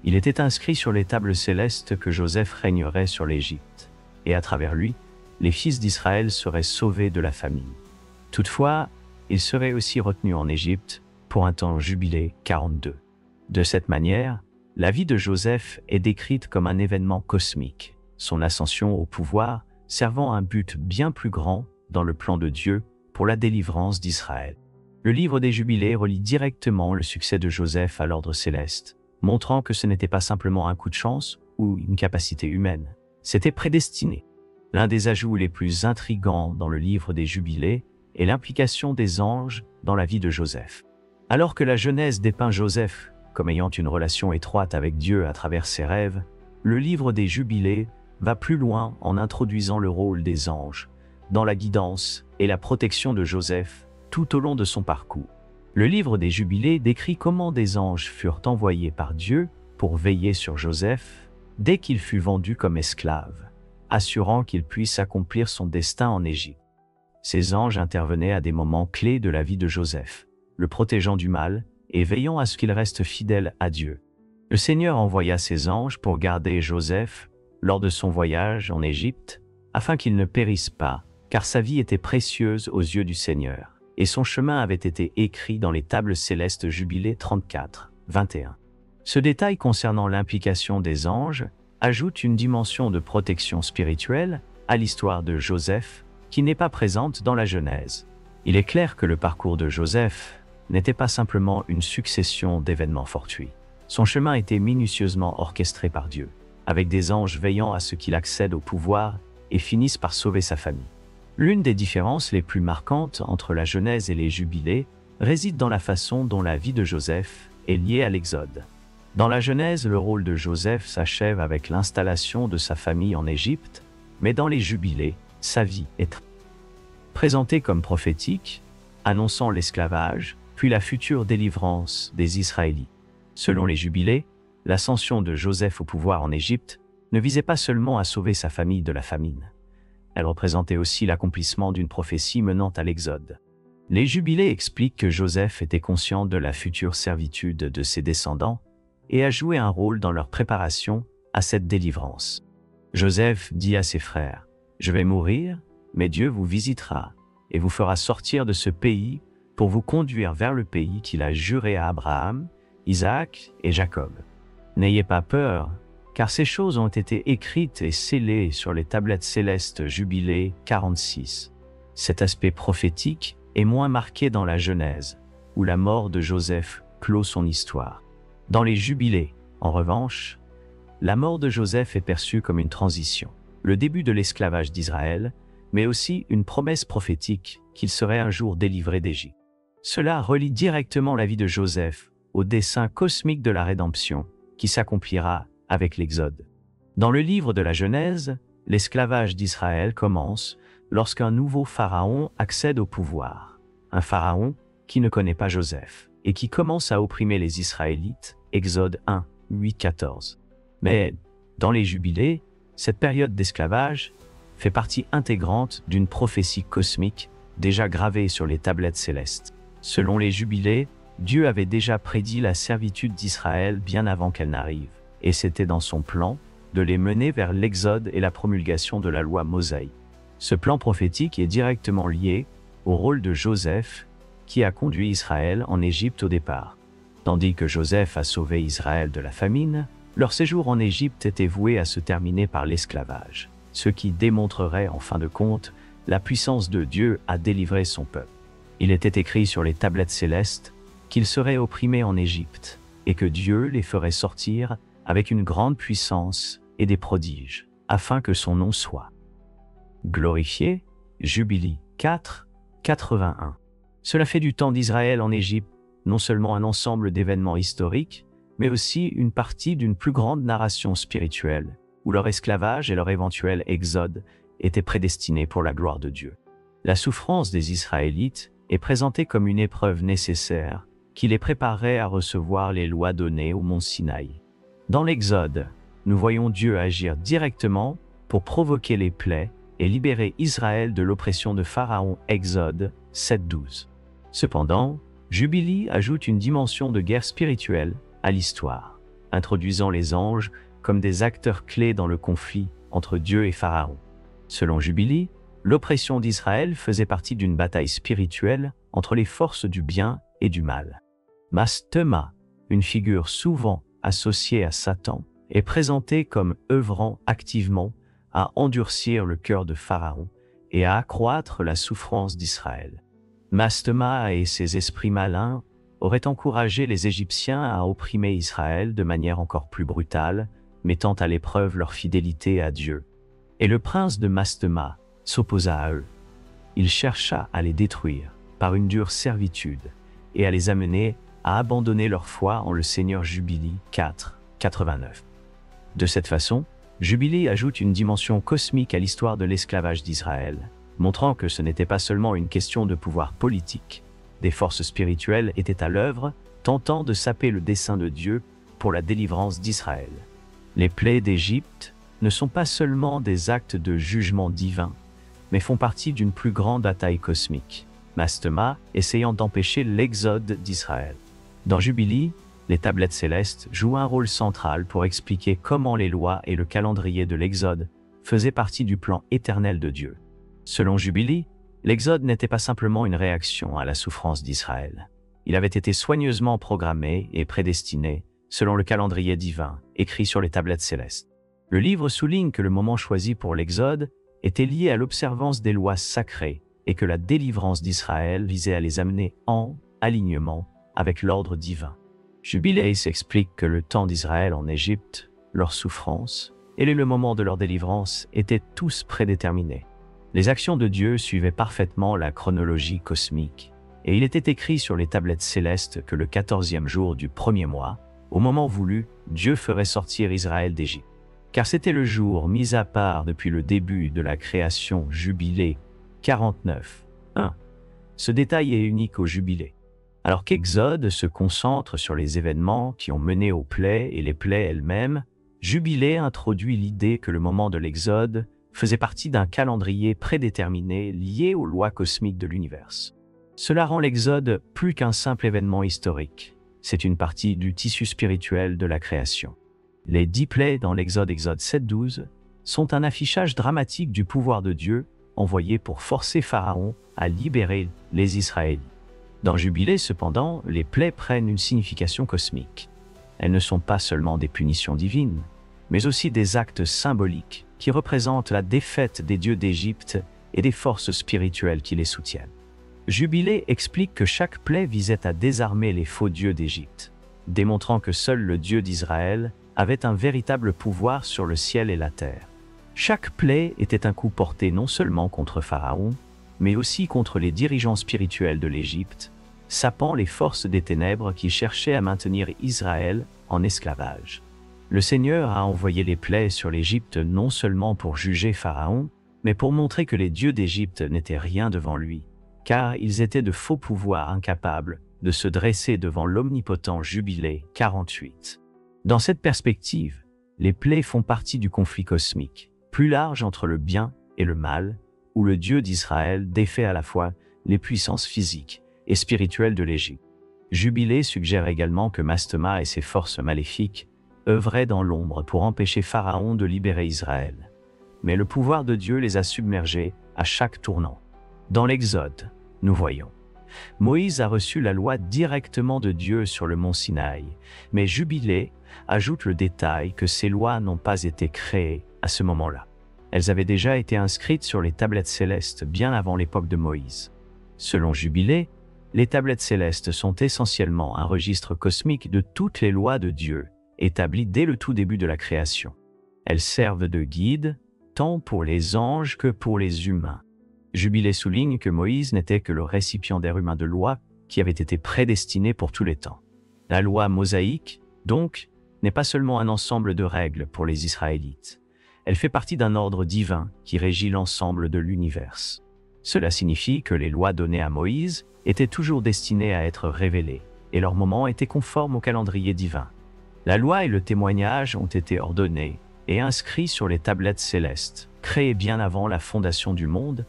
Il était inscrit sur les tables célestes que Joseph régnerait sur l'Égypte, et à travers lui, les fils d'Israël seraient sauvés de la famine. Toutefois, il serait aussi retenu en Égypte pour un temps. Jubilé 42. De cette manière, la vie de Joseph est décrite comme un événement cosmique, son ascension au pouvoir servant un but bien plus grand dans le plan de Dieu pour la délivrance d'Israël. Le livre des Jubilés relie directement le succès de Joseph à l'ordre céleste, montrant que ce n'était pas simplement un coup de chance ou une capacité humaine, c'était prédestiné. L'un des ajouts les plus intrigants dans le livre des Jubilés est l'implication des anges dans la vie de Joseph. Alors que la Genèse dépeint Joseph comme ayant une relation étroite avec Dieu à travers ses rêves, le livre des Jubilés va plus loin en introduisant le rôle des anges dans la guidance et la protection de Joseph tout au long de son parcours. Le livre des Jubilés décrit comment des anges furent envoyés par Dieu pour veiller sur Joseph dès qu'il fut vendu comme esclave, assurant qu'il puisse accomplir son destin en Égypte. Ces anges intervenaient à des moments clés de la vie de Joseph, le protégeant du mal et veillant à ce qu'il reste fidèle à Dieu. Le Seigneur envoya ses anges pour garder Joseph lors de son voyage en Égypte, afin qu'il ne périsse pas, car sa vie était précieuse aux yeux du Seigneur, et son chemin avait été écrit dans les tables célestes. Jubilé 34, 21. Ce détail concernant l'implication des anges ajoute une dimension de protection spirituelle à l'histoire de Joseph, qui n'est pas présente dans la Genèse. Il est clair que le parcours de Joseph n'était pas simplement une succession d'événements fortuits. Son chemin était minutieusement orchestré par Dieu, avec des anges veillant à ce qu'il accède au pouvoir et finisse par sauver sa famille. L'une des différences les plus marquantes entre la Genèse et les Jubilés réside dans la façon dont la vie de Joseph est liée à l'Exode. Dans la Genèse, le rôle de Joseph s'achève avec l'installation de sa famille en Égypte, mais dans les Jubilés, sa vie est présentée comme prophétique, annonçant l'esclavage, puis la future délivrance des Israélites. Selon les Jubilés, l'ascension de Joseph au pouvoir en Égypte ne visait pas seulement à sauver sa famille de la famine. Elle représentait aussi l'accomplissement d'une prophétie menant à l'Exode. Les Jubilés expliquent que Joseph était conscient de la future servitude de ses descendants et a joué un rôle dans leur préparation à cette délivrance. Joseph dit à ses frères, « Je vais mourir, mais Dieu vous visitera et vous fera sortir de ce pays pour vous conduire vers le pays qu'il a juré à Abraham, Isaac et Jacob. N'ayez pas peur, car ces choses ont été écrites et scellées sur les tablettes célestes. Jubilé 46. Cet aspect prophétique est moins marqué dans la Genèse, où la mort de Joseph clôt son histoire. Dans les Jubilés, en revanche, la mort de Joseph est perçue comme une transition, le début de l'esclavage d'Israël, mais aussi une promesse prophétique qu'il serait un jour délivré d'Égypte. Cela relie directement la vie de Joseph au dessein cosmique de la rédemption qui s'accomplira avec l'Exode. Dans le livre de la Genèse, l'esclavage d'Israël commence lorsqu'un nouveau pharaon accède au pouvoir, un pharaon qui ne connaît pas Joseph et qui commence à opprimer les Israélites, Exode 1, 8-14. Mais dans les Jubilés, cette période d'esclavage fait partie intégrante d'une prophétie cosmique déjà gravée sur les tablettes célestes. Selon les Jubilés, Dieu avait déjà prédit la servitude d'Israël bien avant qu'elle n'arrive, et c'était dans son plan de les mener vers l'Exode et la promulgation de la loi mosaïque. Ce plan prophétique est directement lié au rôle de Joseph qui a conduit Israël en Égypte au départ. Tandis que Joseph a sauvé Israël de la famine, leur séjour en Égypte était voué à se terminer par l'esclavage, ce qui démontrerait en fin de compte la puissance de Dieu à délivrer son peuple. Il était écrit sur les tablettes célestes qu'ils seraient opprimés en Égypte et que Dieu les ferait sortir avec une grande puissance et des prodiges, afin que son nom soit glorifié. Jubilé 4, 81. Cela fait du temps d'Israël en Égypte non seulement un ensemble d'événements historiques, mais aussi une partie d'une plus grande narration spirituelle, où leur esclavage et leur éventuel exode étaient prédestinés pour la gloire de Dieu. La souffrance des Israélites est présentée comme une épreuve nécessaire qui les préparerait à recevoir les lois données au mont Sinaï. Dans l'Exode, nous voyons Dieu agir directement pour provoquer les plaies et libérer Israël de l'oppression de Pharaon. Exode 7-12. Cependant, Jubilé ajoute une dimension de guerre spirituelle à l'histoire, introduisant les anges comme des acteurs clés dans le conflit entre Dieu et Pharaon. Selon Jubilé, l'oppression d'Israël faisait partie d'une bataille spirituelle entre les forces du bien et du mal. Mastema, une figure souvent associée à Satan, est présentée comme œuvrant activement à endurcir le cœur de Pharaon et à accroître la souffrance d'Israël. Mastema et ses esprits malins auraient encouragé les Égyptiens à opprimer Israël de manière encore plus brutale, mettant à l'épreuve leur fidélité à Dieu. Et le prince de Mastema s'opposa à eux. Il chercha à les détruire par une dure servitude et à les amener à abandonner leur foi en le Seigneur. Jubilé 4, 89. De cette façon, Jubilé ajoute une dimension cosmique à l'histoire de l'esclavage d'Israël, montrant que ce n'était pas seulement une question de pouvoir politique. Des forces spirituelles étaient à l'œuvre, tentant de saper le dessein de Dieu pour la délivrance d'Israël. Les plaies d'Égypte ne sont pas seulement des actes de jugement divin, mais font partie d'une plus grande bataille cosmique, Mastema essayant d'empêcher l'exode d'Israël. Dans Jubilé, les tablettes célestes jouent un rôle central pour expliquer comment les lois et le calendrier de l'exode faisaient partie du plan éternel de Dieu. Selon Jubilé, l'exode n'était pas simplement une réaction à la souffrance d'Israël. Il avait été soigneusement programmé et prédestiné selon le calendrier divin, écrit sur les tablettes célestes. Le livre souligne que le moment choisi pour l'exode était lié à l'observance des lois sacrées et que la délivrance d'Israël visait à les amener en alignement avec l'ordre divin. Jubilé s'explique que le temps d'Israël en Égypte, leur souffrance et le moment de leur délivrance étaient tous prédéterminés. Les actions de Dieu suivaient parfaitement la chronologie cosmique, et il était écrit sur les tablettes célestes que le 14e jour du premier mois, au moment voulu, Dieu ferait sortir Israël d'Égypte. Car c'était le jour mis à part depuis le début de la création. Jubilé 49, 1. Ce détail est unique au Jubilé. Alors qu'Exode se concentre sur les événements qui ont mené aux plaies et les plaies elles-mêmes, Jubilé introduit l'idée que le moment de l'Exode faisait partie d'un calendrier prédéterminé lié aux lois cosmiques de l'univers. Cela rend l'Exode plus qu'un simple événement historique. C'est une partie du tissu spirituel de la création. Les 10 plaies dans l'Exode, Exode 7-12, sont un affichage dramatique du pouvoir de Dieu envoyé pour forcer Pharaon à libérer les Israélites. Dans Jubilé, cependant, les plaies prennent une signification cosmique. Elles ne sont pas seulement des punitions divines, mais aussi des actes symboliques qui représentent la défaite des dieux d'Égypte et des forces spirituelles qui les soutiennent. Jubilé explique que chaque plaie visait à désarmer les faux dieux d'Égypte, démontrant que seul le Dieu d'Israël avait un véritable pouvoir sur le ciel et la terre. Chaque plaie était un coup porté non seulement contre Pharaon, mais aussi contre les dirigeants spirituels de l'Égypte, sapant les forces des ténèbres qui cherchaient à maintenir Israël en esclavage. Le Seigneur a envoyé les plaies sur l'Égypte non seulement pour juger Pharaon, mais pour montrer que les dieux d'Égypte n'étaient rien devant lui, car ils étaient de faux pouvoirs incapables de se dresser devant l'omnipotent Jubilé 48. Dans cette perspective, les plaies font partie du conflit cosmique, plus large entre le bien et le mal, où le Dieu d'Israël défait à la fois les puissances physiques et spirituelles de l'Égypte. Jubilé suggère également que Mastema et ses forces maléfiques œuvraient dans l'ombre pour empêcher Pharaon de libérer Israël. Mais le pouvoir de Dieu les a submergés à chaque tournant. Dans l'Exode, nous voyons Moïse a reçu la loi directement de Dieu sur le mont Sinaï, mais Jubilé ajoute le détail que ces lois n'ont pas été créées à ce moment-là. Elles avaient déjà été inscrites sur les tablettes célestes bien avant l'époque de Moïse. Selon Jubilé, les tablettes célestes sont essentiellement un registre cosmique de toutes les lois de Dieu, établies dès le tout début de la création. Elles servent de guide, tant pour les anges que pour les humains. Jubilé souligne que Moïse n'était que le récipiendaire humain de lois qui avait été prédestiné pour tous les temps. La loi mosaïque, donc, n'est pas seulement un ensemble de règles pour les Israélites. Elle fait partie d'un ordre divin qui régit l'ensemble de l'univers. Cela signifie que les lois données à Moïse étaient toujours destinées à être révélées, et leur moment était conforme au calendrier divin. La loi et le témoignage ont été ordonnés et inscrits sur les tablettes célestes, créées bien avant la fondation du monde,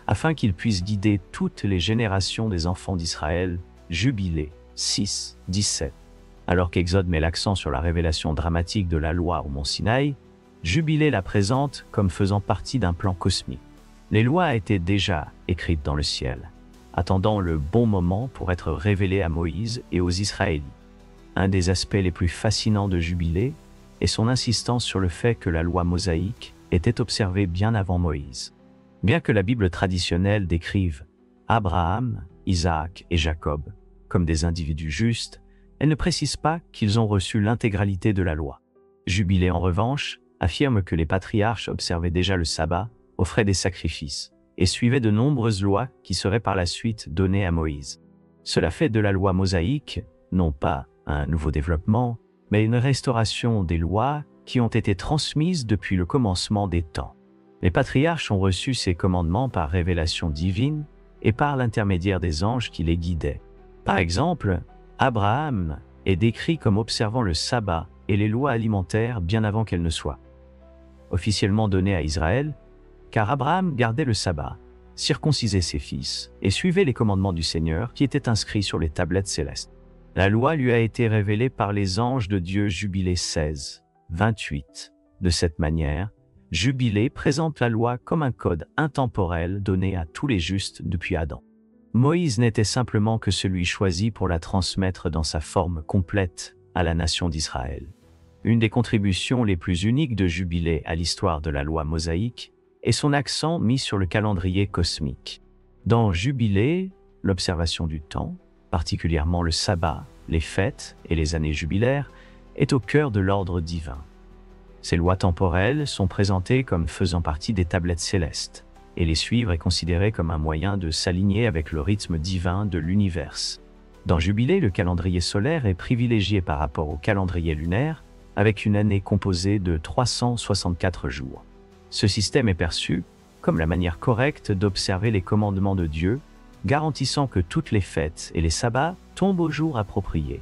afin qu'ils puissent guider toutes les générations des enfants d'Israël. Jubilé 6, 17. Alors qu'Exode met l'accent sur la révélation dramatique de la loi au mont Sinaï, Jubilé la présente comme faisant partie d'un plan cosmique. Les lois étaient déjà écrites dans le ciel, attendant le bon moment pour être révélées à Moïse et aux Israélites. Un des aspects les plus fascinants de Jubilé est son insistance sur le fait que la loi mosaïque était observée bien avant Moïse. Bien que la Bible traditionnelle décrive Abraham, Isaac et Jacob comme des individus justes, elle ne précise pas qu'ils ont reçu l'intégralité de la loi. Jubilé, en revanche, affirme que les patriarches observaient déjà le sabbat, offraient des sacrifices et suivaient de nombreuses lois qui seraient par la suite données à Moïse. Cela fait de la loi mosaïque, non pas un nouveau développement, mais une restauration des lois qui ont été transmises depuis le commencement des temps. Les patriarches ont reçu ces commandements par révélation divine et par l'intermédiaire des anges qui les guidaient. Par exemple, Abraham est décrit comme observant le sabbat et les lois alimentaires bien avant qu'elles ne soient officiellement données à Israël, car Abraham gardait le sabbat, circoncisait ses fils et suivait les commandements du Seigneur qui étaient inscrits sur les tablettes célestes. La loi lui a été révélée par les anges de Dieu. Jubilé 16, 28. De cette manière, Jubilé présente la loi comme un code intemporel donné à tous les justes depuis Adam. Moïse n'était simplement que celui choisi pour la transmettre dans sa forme complète à la nation d'Israël. Une des contributions les plus uniques de Jubilé à l'histoire de la loi mosaïque est son accent mis sur le calendrier cosmique. Dans Jubilé, l'observation du temps, particulièrement le sabbat, les fêtes et les années jubilaires, est au cœur de l'ordre divin. Ces lois temporelles sont présentées comme faisant partie des tablettes célestes, et les suivre est considéré comme un moyen de s'aligner avec le rythme divin de l'univers. Dans Jubilé, le calendrier solaire est privilégié par rapport au calendrier lunaire, avec une année composée de 364 jours. Ce système est perçu comme la manière correcte d'observer les commandements de Dieu, garantissant que toutes les fêtes et les sabbats tombent au jour approprié.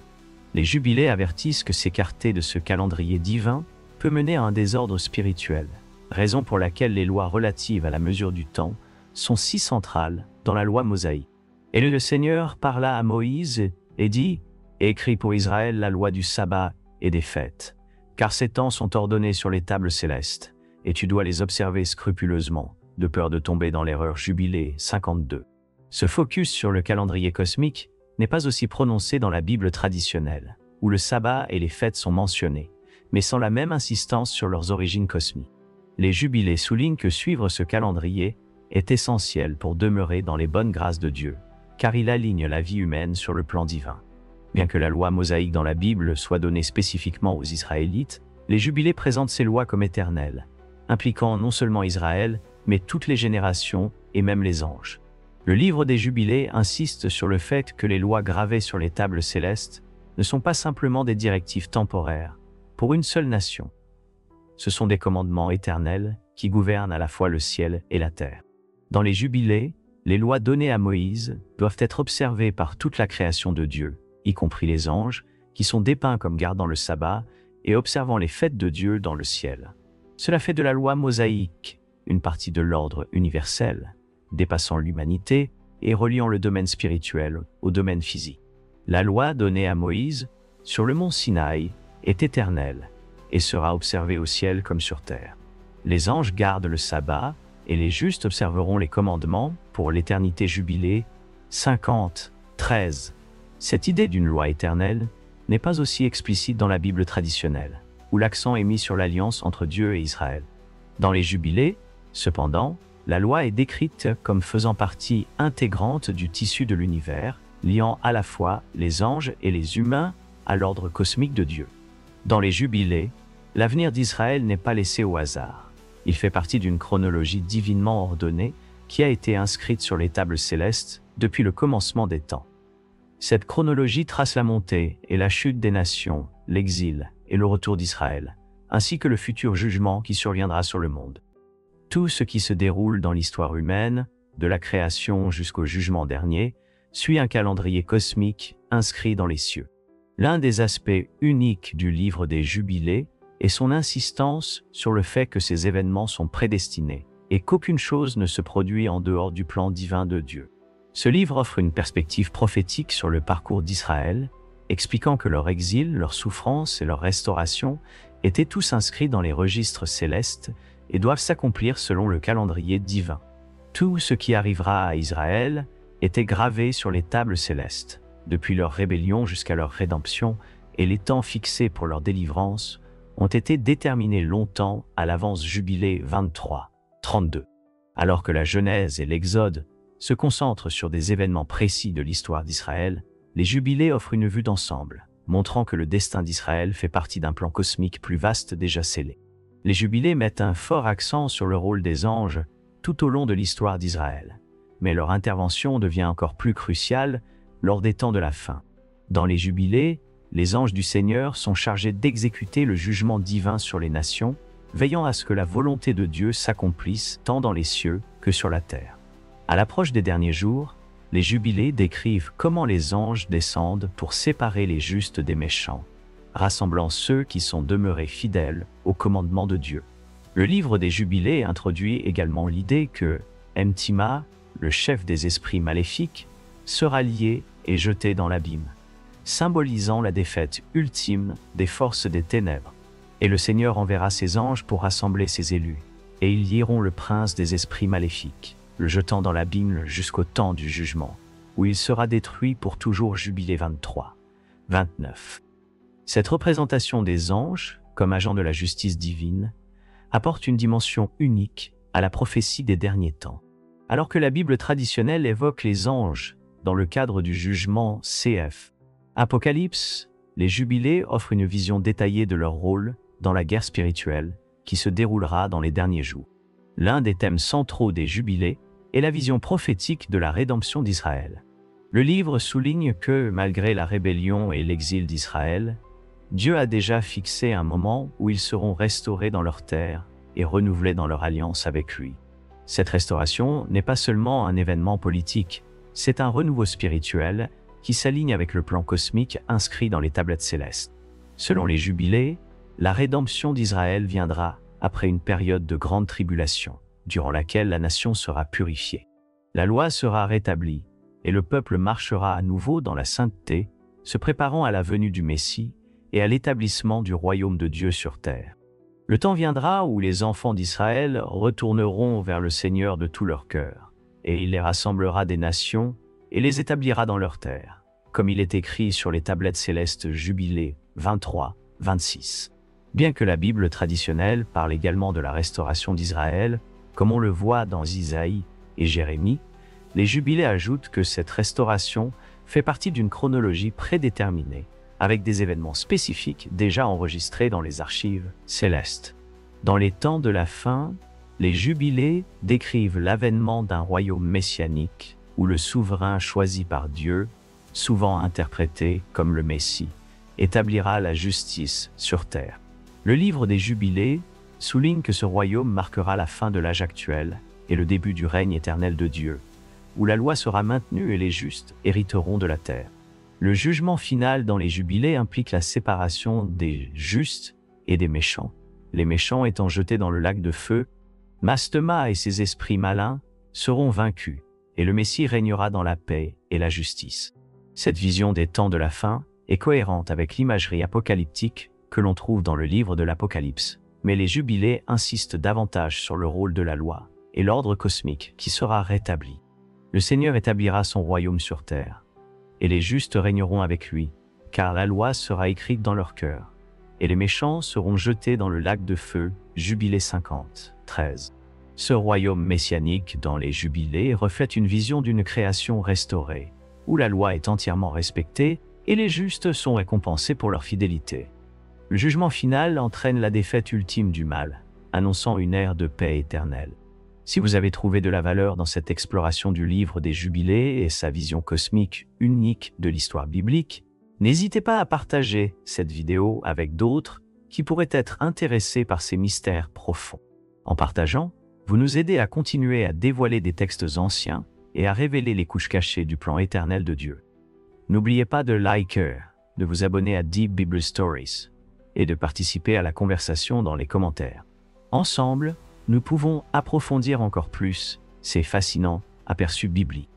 Les jubilés avertissent que s'écarter de ce calendrier divin peut mener à un désordre spirituel, raison pour laquelle les lois relatives à la mesure du temps sont si centrales dans la loi mosaïque. Et le Seigneur parla à Moïse et dit « Écris pour Israël la loi du sabbat et des fêtes, car ces temps sont ordonnés sur les tables célestes, et tu dois les observer scrupuleusement, de peur de tomber dans l'erreur. » Jubilé 52. Ce focus sur le calendrier cosmique n'est pas aussi prononcé dans la Bible traditionnelle, où le sabbat et les fêtes sont mentionnés, mais sans la même insistance sur leurs origines cosmiques. Les jubilés soulignent que suivre ce calendrier est essentiel pour demeurer dans les bonnes grâces de Dieu, car il aligne la vie humaine sur le plan divin. Bien que la loi mosaïque dans la Bible soit donnée spécifiquement aux Israélites, les jubilés présentent ces lois comme éternelles, impliquant non seulement Israël, mais toutes les générations et même les anges. Le livre des jubilés insiste sur le fait que les lois gravées sur les tables célestes ne sont pas simplement des directives temporaires pour une seule nation. Ce sont des commandements éternels qui gouvernent à la fois le ciel et la terre. Dans les jubilés, les lois données à Moïse doivent être observées par toute la création de Dieu, y compris les anges, qui sont dépeints comme gardant le sabbat et observant les fêtes de Dieu dans le ciel. Cela fait de la loi mosaïque une partie de l'ordre universel, dépassant l'humanité et reliant le domaine spirituel au domaine physique. La loi donnée à Moïse sur le mont Sinaï est éternelle et sera observée au ciel comme sur terre. Les anges gardent le sabbat et les justes observeront les commandements pour l'éternité. Jubilé 50, 13. Cette idée d'une loi éternelle n'est pas aussi explicite dans la Bible traditionnelle, où l'accent est mis sur l'alliance entre Dieu et Israël. Dans les jubilés, cependant, la loi est décrite comme faisant partie intégrante du tissu de l'univers, liant à la fois les anges et les humains à l'ordre cosmique de Dieu. Dans les jubilés, l'avenir d'Israël n'est pas laissé au hasard. Il fait partie d'une chronologie divinement ordonnée qui a été inscrite sur les tables célestes depuis le commencement des temps. Cette chronologie trace la montée et la chute des nations, l'exil et le retour d'Israël, ainsi que le futur jugement qui surviendra sur le monde. Tout ce qui se déroule dans l'histoire humaine, de la création jusqu'au jugement dernier, suit un calendrier cosmique inscrit dans les cieux. L'un des aspects uniques du livre des Jubilés est son insistance sur le fait que ces événements sont prédestinés et qu'aucune chose ne se produit en dehors du plan divin de Dieu. Ce livre offre une perspective prophétique sur le parcours d'Israël, expliquant que leur exil, leur souffrance et leur restauration étaient tous inscrits dans les registres célestes et doivent s'accomplir selon le calendrier divin. Tout ce qui arrivera à Israël était gravé sur les tables célestes, depuis leur rébellion jusqu'à leur rédemption, et les temps fixés pour leur délivrance ont été déterminés longtemps à l'avance. Jubilé 23, 32. Alors que la Genèse et l'Exode se concentrent sur des événements précis de l'histoire d'Israël, les jubilés offrent une vue d'ensemble, montrant que le destin d'Israël fait partie d'un plan cosmique plus vaste déjà scellé. Les jubilés mettent un fort accent sur le rôle des anges tout au long de l'histoire d'Israël, mais leur intervention devient encore plus cruciale lors des temps de la fin. Dans les jubilés, les anges du Seigneur sont chargés d'exécuter le jugement divin sur les nations, veillant à ce que la volonté de Dieu s'accomplisse tant dans les cieux que sur la terre. À l'approche des derniers jours, les jubilés décrivent comment les anges descendent pour séparer les justes des méchants, rassemblant ceux qui sont demeurés fidèles au commandement de Dieu. Le livre des jubilés introduit également l'idée que Mtima, le chef des esprits maléfiques, sera lié et jeté dans l'abîme, symbolisant la défaite ultime des forces des ténèbres. Et le Seigneur enverra ses anges pour rassembler ses élus, et ils lieront le prince des esprits maléfiques, le jetant dans l'abîme jusqu'au temps du jugement, où il sera détruit pour toujours. Jubilé 23, 29. Cette représentation des anges, comme agents de la justice divine, apporte une dimension unique à la prophétie des derniers temps. Alors que la Bible traditionnelle évoque les anges dans le cadre du jugement cf. Apocalypse, les jubilés offrent une vision détaillée de leur rôle dans la guerre spirituelle qui se déroulera dans les derniers jours. L'un des thèmes centraux des jubilés est la vision prophétique de la rédemption d'Israël. Le livre souligne que, malgré la rébellion et l'exil d'Israël, Dieu a déjà fixé un moment où ils seront restaurés dans leur terre et renouvelés dans leur alliance avec lui. Cette restauration n'est pas seulement un événement politique, c'est un renouveau spirituel qui s'aligne avec le plan cosmique inscrit dans les tablettes célestes. Selon les jubilés, la rédemption d'Israël viendra après une période de grande tribulation, durant laquelle la nation sera purifiée. La loi sera rétablie, et le peuple marchera à nouveau dans la sainteté, se préparant à la venue du Messie et à l'établissement du royaume de Dieu sur terre. Le temps viendra où les enfants d'Israël retourneront vers le Seigneur de tout leur cœur, et il les rassemblera des nations et les établira dans leur terre, comme il est écrit sur les tablettes célestes. Jubilé 23, 26. Bien que la Bible traditionnelle parle également de la restauration d'Israël, comme on le voit dans Isaïe et Jérémie, les jubilés ajoutent que cette restauration fait partie d'une chronologie prédéterminée, avec des événements spécifiques déjà enregistrés dans les archives célestes. Dans les temps de la fin, les jubilés décrivent l'avènement d'un royaume messianique où le souverain choisi par Dieu, souvent interprété comme le Messie, établira la justice sur terre. Le livre des Jubilés souligne que ce royaume marquera la fin de l'âge actuel et le début du règne éternel de Dieu, où la loi sera maintenue et les justes hériteront de la terre. Le jugement final dans les Jubilés implique la séparation des justes et des méchants, les méchants étant jetés dans le lac de feu. Mastema et ses esprits malins seront vaincus, et le Messie régnera dans la paix et la justice. Cette vision des temps de la fin est cohérente avec l'imagerie apocalyptique que l'on trouve dans le livre de l'Apocalypse, mais les Jubilés insistent davantage sur le rôle de la loi et l'ordre cosmique qui sera rétabli. Le Seigneur établira son royaume sur terre, et les justes régneront avec lui, car la loi sera écrite dans leur cœur, et les méchants seront jetés dans le lac de feu. Jubilé 50, 13. Ce royaume messianique dans les Jubilés reflète une vision d'une création restaurée, où la loi est entièrement respectée et les justes sont récompensés pour leur fidélité. Le jugement final entraîne la défaite ultime du mal, annonçant une ère de paix éternelle. Si vous avez trouvé de la valeur dans cette exploration du livre des Jubilés et sa vision cosmique unique de l'histoire biblique, n'hésitez pas à partager cette vidéo avec d'autres qui pourraient être intéressés par ces mystères profonds. En partageant, vous nous aidez à continuer à dévoiler des textes anciens et à révéler les couches cachées du plan éternel de Dieu. N'oubliez pas de liker, de vous abonner à Deep Bible Stories et de participer à la conversation dans les commentaires. Ensemble, nous pouvons approfondir encore plus ces fascinants aperçus bibliques.